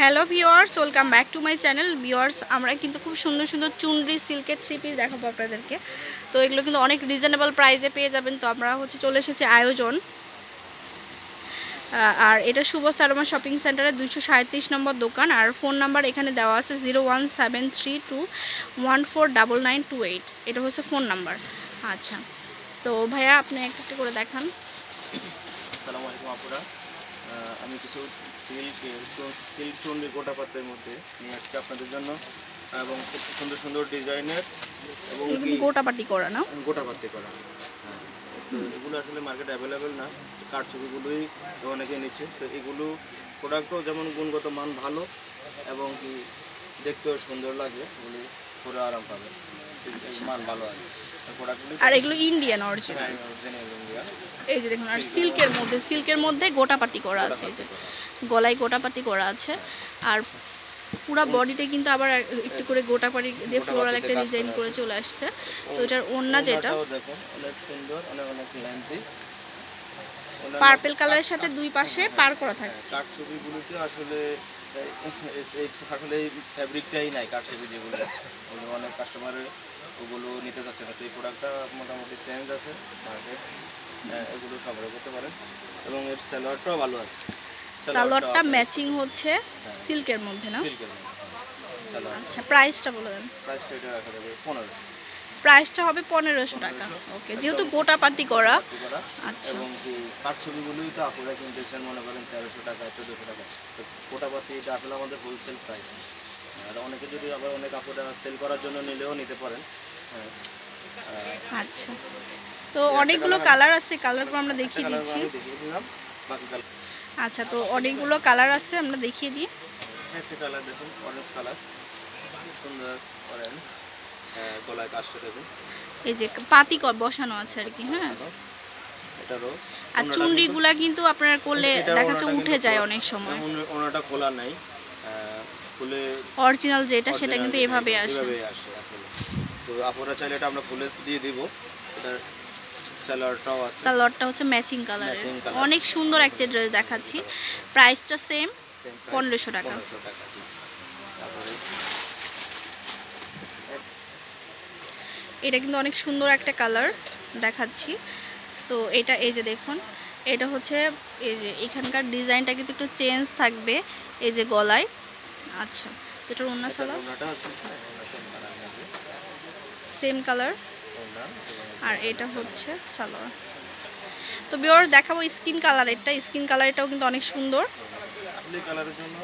Hello viewers, welcome back to my channel. Viewers, আমরা কিন্তু খুব সুন্দর সুন্দর চুনরি সিল্কের 3 পিস দেখাবো আপনাদেরকে। তো এগুলো কিন্তু অনেক রিজনেবল প্রাইসে পেয়ে যাবেন। তো আমরা চলে এসেছি আয়োজন, আর এটা শুভস্তা আরোমা শপিং সেন্টারের 237 নম্বর দোকান। আর ফোন নাম্বার এখানে দেওয়া আছে 01732149928। এটা হচ্ছে ফোন নাম্বার। আচ্ছা, তো ভাইয়া আপনি একটা করে দেখান। আসসালামু আলাইকুম আপুরা, আমি কিছু সিল্ক চুনরি গোটা পাতের মধ্যে নিয়ে আসছি আপনাদের জন্য, এবং খুব সুন্দর সুন্দর ডিজাইনের এবং গোটাপাটি করা না, গোটা পাতে করা। তো এগুলো আসলে মার্কেটে অ্যাভেলেবেল না, কারচুপিগুলোই অনেকে নিচ্ছে। তো এগুলো প্রোডাক্টও যেমন গুণগত মান ভালো এবং কি দেখতেও সুন্দর লাগে, এগুলি পরে আরাম পাবে, মান ভালো আছে প্রোডাক্টগুলি। আর এগুলো ইন্ডিয়ান অরিজিনাল, এই যে দেখুন। আর সিল্কের মধ্যে গোটাপাটি করা আছে, এই যে গলায় গোটাপাটি করা আছে। আর পুরো বডিতে কিন্তু আবার একটু করে গোটাপাটি দিয়ে ফ্লোরাল একটা ডিজাইন করে চলে আসছে। তো এটার ওড়না যেটা দেখুন অনেক সুন্দর, অনেক লেন্থি, পার্পল কালারের সাথে দুই পাশে পার করা থাকছে। কাঠছবিগুলোতে আসলে এই ফ্যাব্রিকটাই নাই, কাঠছবি যেগুলো অনেক কাস্টমারের ওগুলো নিতে যাচ্ছে না। তো এই প্রোডাক্টটা মোটামুটি চেঞ্জ আছে মার্কেট, এগুলো সংগ্রহ করতে পারেন। এবং এর সালোয়ারটাও ভালো আছে, সালোয়ারটা ম্যাচিং হচ্ছে সিল্কের মধ্যে না? সিল্কের মধ্যে সালোয়ার। আচ্ছা, প্রাইসটা বলে দেন। প্রাইসটা এটা রাখা যাবে 1500। প্রাইসটা হবে 1500 টাকা। ওকে, যেহেতু গোটাপাটি করা। আচ্ছা, এবং কি কাঠছবিগুলোই তো আপনারা কিনতেছেন মনে করেন 1300 টাকা 1400 টাকা। তো গোটাপাতি এটা আসলে আমাদের হোলসেল প্রাইস। আর অনেকে যদি আবার অনেক কাপড়টা সেল করার জন্য নিলেও নিতে পারেন। আচ্ছা, তো অনেকগুলো কালার আছে, কালারগুলো আমরা দেখিয়ে দিচ্ছি। আচ্ছা, তো অনেকগুলো কালার আছে, আমরা দেখিয়ে দিই। একটা কালার দেখুন, অরেঞ্জ কালার, সুন্দর অরেঞ্জ, গলায় কাজটা দেখুন, এই যে পাতি বসানো আছে আর কি। হ্যাঁ, এটারও। আর চুনরিগুলা কিন্তু আপনারা করলে দেখা যাচ্ছে উঠে যায় অনেক সময়। ওনাটা খোলা নাই, খুলে অরিজিনাল যেটা সেটা কিন্তু এভাবে আসে। আসলে তো আপনারা চাইলে এটা আমরা খুলে দিয়ে দিব। এটার সালোয়ারটাও আছে, সালোয়ারটা হচ্ছে ম্যাচিং কালারের, অনেক সুন্দর একটা ড্রেস দেখাচ্ছি। প্রাইসটা সেম 1500 টাকা। এটা কিন্তু অনেক সুন্দর একটা কালার দেখাচ্ছি। তো এটা এই যে দেখুন, এটা হচ্ছে এই যে এখানকার ডিজাইনটা কিন্তু একটু চেঞ্জ থাকবে, এই যে গলায়। আচ্ছা, এটার ওড়না সালোয়ার সেম কালার, আর এটা হচ্ছে সালোয়ার। তো বিয়ার দেখাবো স্কিন কালার। স্কিন কালারটাও কিন্তু অনেক সুন্দর। কালারের জন্য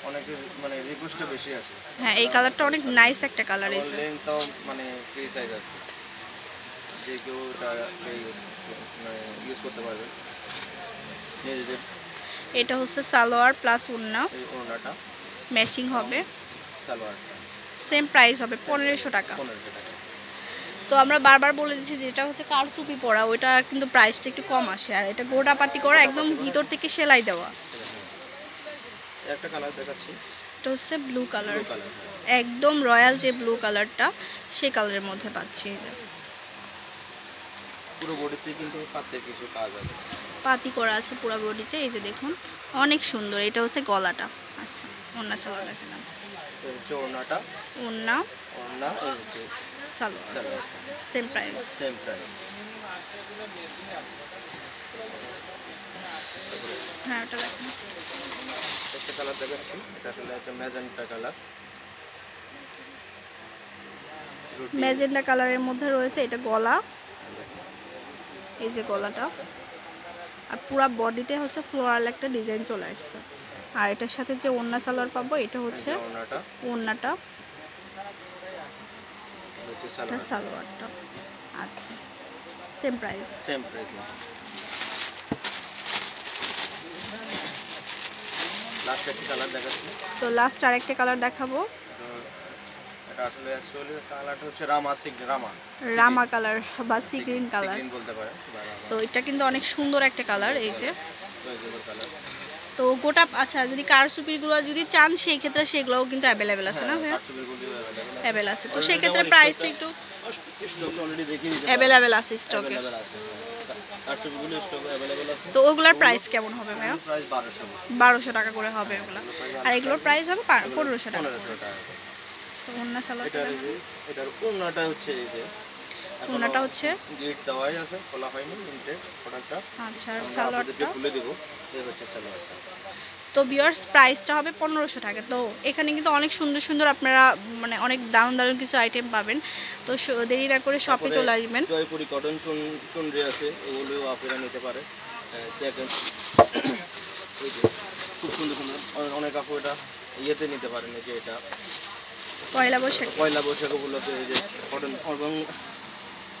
অনেকে মানে রিকোয়েস্টটা বেশি আসে। হ্যাঁ, এই কালারটা অনেক নাইস একটা কালার। এই লেন্থটাও মানে ফ্রি সাইজ আছে, যে কেউ এটা ইউজ করতে পারবে। এটা হচ্ছে সালোয়ার প্লাস ওড়না, এই ওড়নাটা ম্যাচিং হবে, সালোয়ার সেম প্রাইস হবে 1500 টাকা। 1500 টাকা। তো আমরা বারবার বলে দিচ্ছি, যেটা হচ্ছে কারচুপি পরা ওইটা কিন্তু প্রাইসটা একটু কম আসে, আর এটা গোটাপাটি করা একদম ভিতর থেকে সেলাই দেওয়া। একটা কালার দেখাচ্ছি, এটা হচ্ছে ব্লু কালার, একদম রয়্যাল যে ব্লু কালারটা সেই কালারের মধ্যে পাচ্ছি। এই যে পুরো বডিতে কিন্তু পাতের কিছু কাজ আছে, পাতি করা আছে পুরো বডিতে। এই যে দেখুন, অনেক সুন্দর। এটা হচ্ছে গলাটা। আচ্ছা, ওড়না সালোয়ার দেখালাম, ওড়নাটা ওড়না এই হচ্ছে সালোয়ার, সেম প্রাইস। হ্যাঁ, ওটা দেখুন। একটা কালার দেখাচ্ছি, এটা আসলে একটা ম্যাজেন্টা কালার, ম্যাজেন্টা কালারের মধ্যে রয়েছে। এটা গলা, এই যে গলাটা, আর পুরো বডিতে হচ্ছে ফ্লোরাল একটা ডিজাইন চলে আসছে। আর এটার সাথে যে ওড়না সালোয়ার পাবো, এটা হচ্ছে ওড়নাটা, এটা সালোয়ারটা। আচ্ছা, সেম প্রাইস। লাস্ট একটা কালার দেখাচ্ছি। তো লাস্ট আরেকটা কালার দেখাবো। এটা আসলে অ্যাকচুয়ালি কালারটা হচ্ছে রামা কালার বা সি গ্রিন কালার বলতে পারেন। তো এটা কিন্তু অনেক সুন্দর একটা কালার। এই যে কালার, তো গোটা। আচ্ছা, যদি কারচুপিগুলো যদি চান সেই ক্ষেত্রে সেগুলোও কিন্তু অ্যাভেলেবেল আছে না? হ্যাঁ, অ্যাভেলেবেল আছে। তো সেই ক্ষেত্রে প্রাইসটা একটু অলরেডি দেখিয়ে অ্যাভেলেবেল আছে স্টকে। কারচুপিগুলো স্টক অ্যাভেলেবেল আছে। তো ওগুলোর প্রাইস কেমন হবে ভাইয়া? প্রাইস 1200 1200 টাকা করে হবে ওগুলো, আর এগুলোর প্রাইস হবে 1500 টাকা। 1500 টাকা। সো ওন্না সালোয়ারটা এটার ওন্নাটা হচ্ছে এই যে ওন্নাটা হচ্ছে গিট দেওয়াই আছে, খোলা হয়নি ইনটেক প্রোডাক্টটা। আচ্ছা, আর সালোয়ারটা খুলে দেব, এই হচ্ছে সালোয়ারটা। তো ভিউয়ার্স প্রাইসটা হবে 1500 টাকা। তো এখানে কিন্তু অনেক সুন্দর সুন্দর আপনারা মানে অনেক দারুণ দারুণ কিছু আইটেম পাবেন। তো দেরি না করে শপে চলে আসবেন। জয়পুরি কটন চুনরি আছে, এগুলোও আপনারা নিতে পারে। জ্যাকেট এই যে খুব সুন্দর সুন্দর অনেক আপু এটা ইয়েতে নিতে পারেন, এই যে এটা পয়লা বৈশাখ উপলক্ষে এই যে কটন,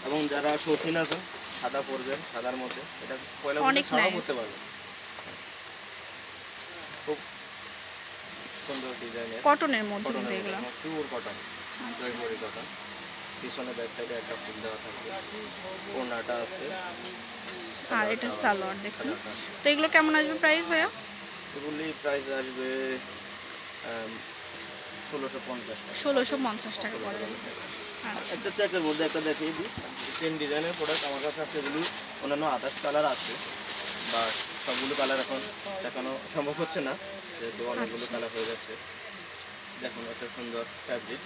এবং যারা শৌখিন আছে সাদা পরবেন, সাদার মধ্যে এটা পয়লা বৈশাখ ছাড়াও করতে পারবেন। খুব সুন্দর ডিজাইনের কটনের মধ্যে কিন্তু এগুলো পিওর কটন, জয়পুরি কটন। পিছনে ব্যাক সাইডে একটা ফুল দেওয়া থাকবে, ওড়নাটা আছে, আর এটা সালোয়ার দেখুন। তো এগুলো কেমন আসবে প্রাইস ভাইয়া? এগুলি প্রাইস আসবে 1650 টাকা পড়বে। আচ্ছা, একটা চেকের মধ্যে একটা দেখিয়ে দিই, সেম ডিজাইনের প্রোডাক্ট আমার কাছে আছে। এগুলি অন্যান্য আদার্স কালার আছে, বা সবগুলো কালার এখন দেখানো সম্ভব হচ্ছে না, যেহেতু অনেকগুলো কালার হয়ে যাচ্ছে। দেখুন একটা সুন্দর ফ্যাব্রিক,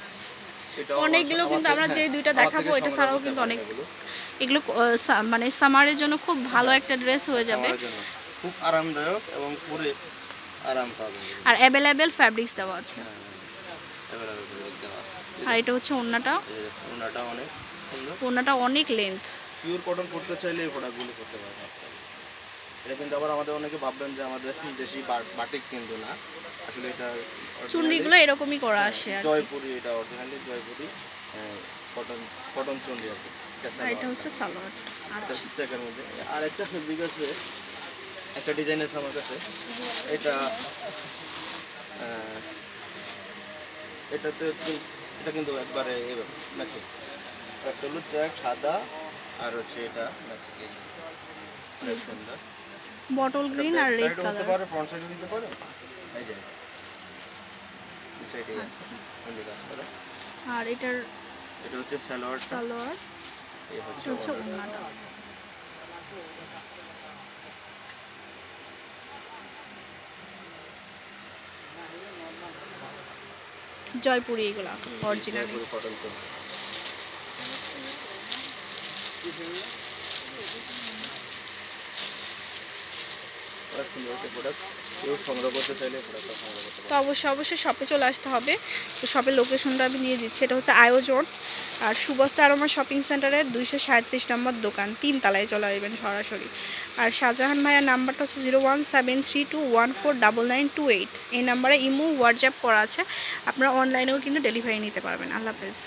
অনেকগুলো কিন্তু আমরা যে দুইটা দেখাবো এটা ছাড়াও কিন্তু অনেক, এগুলো মানে সামারের জন্য খুব ভালো একটা ড্রেস হয়ে যাবে, খুব আরামদায়ক এবং পরে আরাম পাবেন। আর অ্যাভেলেবেল ফ্যাব্রিক্স দেওয়া আছে। আর এটা হচ্ছে ওন্নাটা অনেক সুন্দর, ওন্নাটা অনেক লেন্থ। পিওর কটন করতে চাইলে এই প্রোডাক্টগুলো করতে পারবেন। এটা কিন্তু আবার আমাদের অনেকে ভাববেন যে আমাদের দেশি বাটিক কিন্তু না, আসলে এটা চুন্ডিগুলো এরকমই করা আসে আর জয়পুরি, এটা অরিজিনালি জয়পুরি কটন চুন্ডি আছে। আর এটা হচ্ছে সালোয়ার। আচ্ছা, চেকের মধ্যে আর একটা ফেব্রিক আছে, একটা ডিজাইন আছে আমার কাছে। এটা কিন্তু একবারে ম্যাচিং, একটা হলো চেক সাদা, আর হচ্ছে এটা ম্যাচিং, অনেক সুন্দর বটল গ্রিন আর রেড কালার হতে পারে, ফ্রন্ট সাইডে দিতে পারে, এই যে এই সাইডে আছে কাজ করা। আর এটা হচ্ছে সালোয়ার, এই হচ্ছে ওন্নাটা। জয়পুরি এগুলা অরিজিনাল কটন। তো অবশ্যই শপে চলে আসতে হবে। তো শপের লোকেশনটা আমি দিয়ে দিচ্ছি, এটা হচ্ছে আয়োজন আর সুবস্তা আরোমা শপিং সেন্টারের 237 নম্বর দোকান, 3 তলায় চলে আসবেন সরাসরি। আর শাহজাহান ভাইয়ার নাম্বারটা হচ্ছে 01732149928। এই নাম্বারে ইমো হোয়াটসঅ্যাপ করা আছে, আপনারা অনলাইনেও কিন্তু ডেলিভারি নিতে পারবেন। আল্লাহ হাফেজ।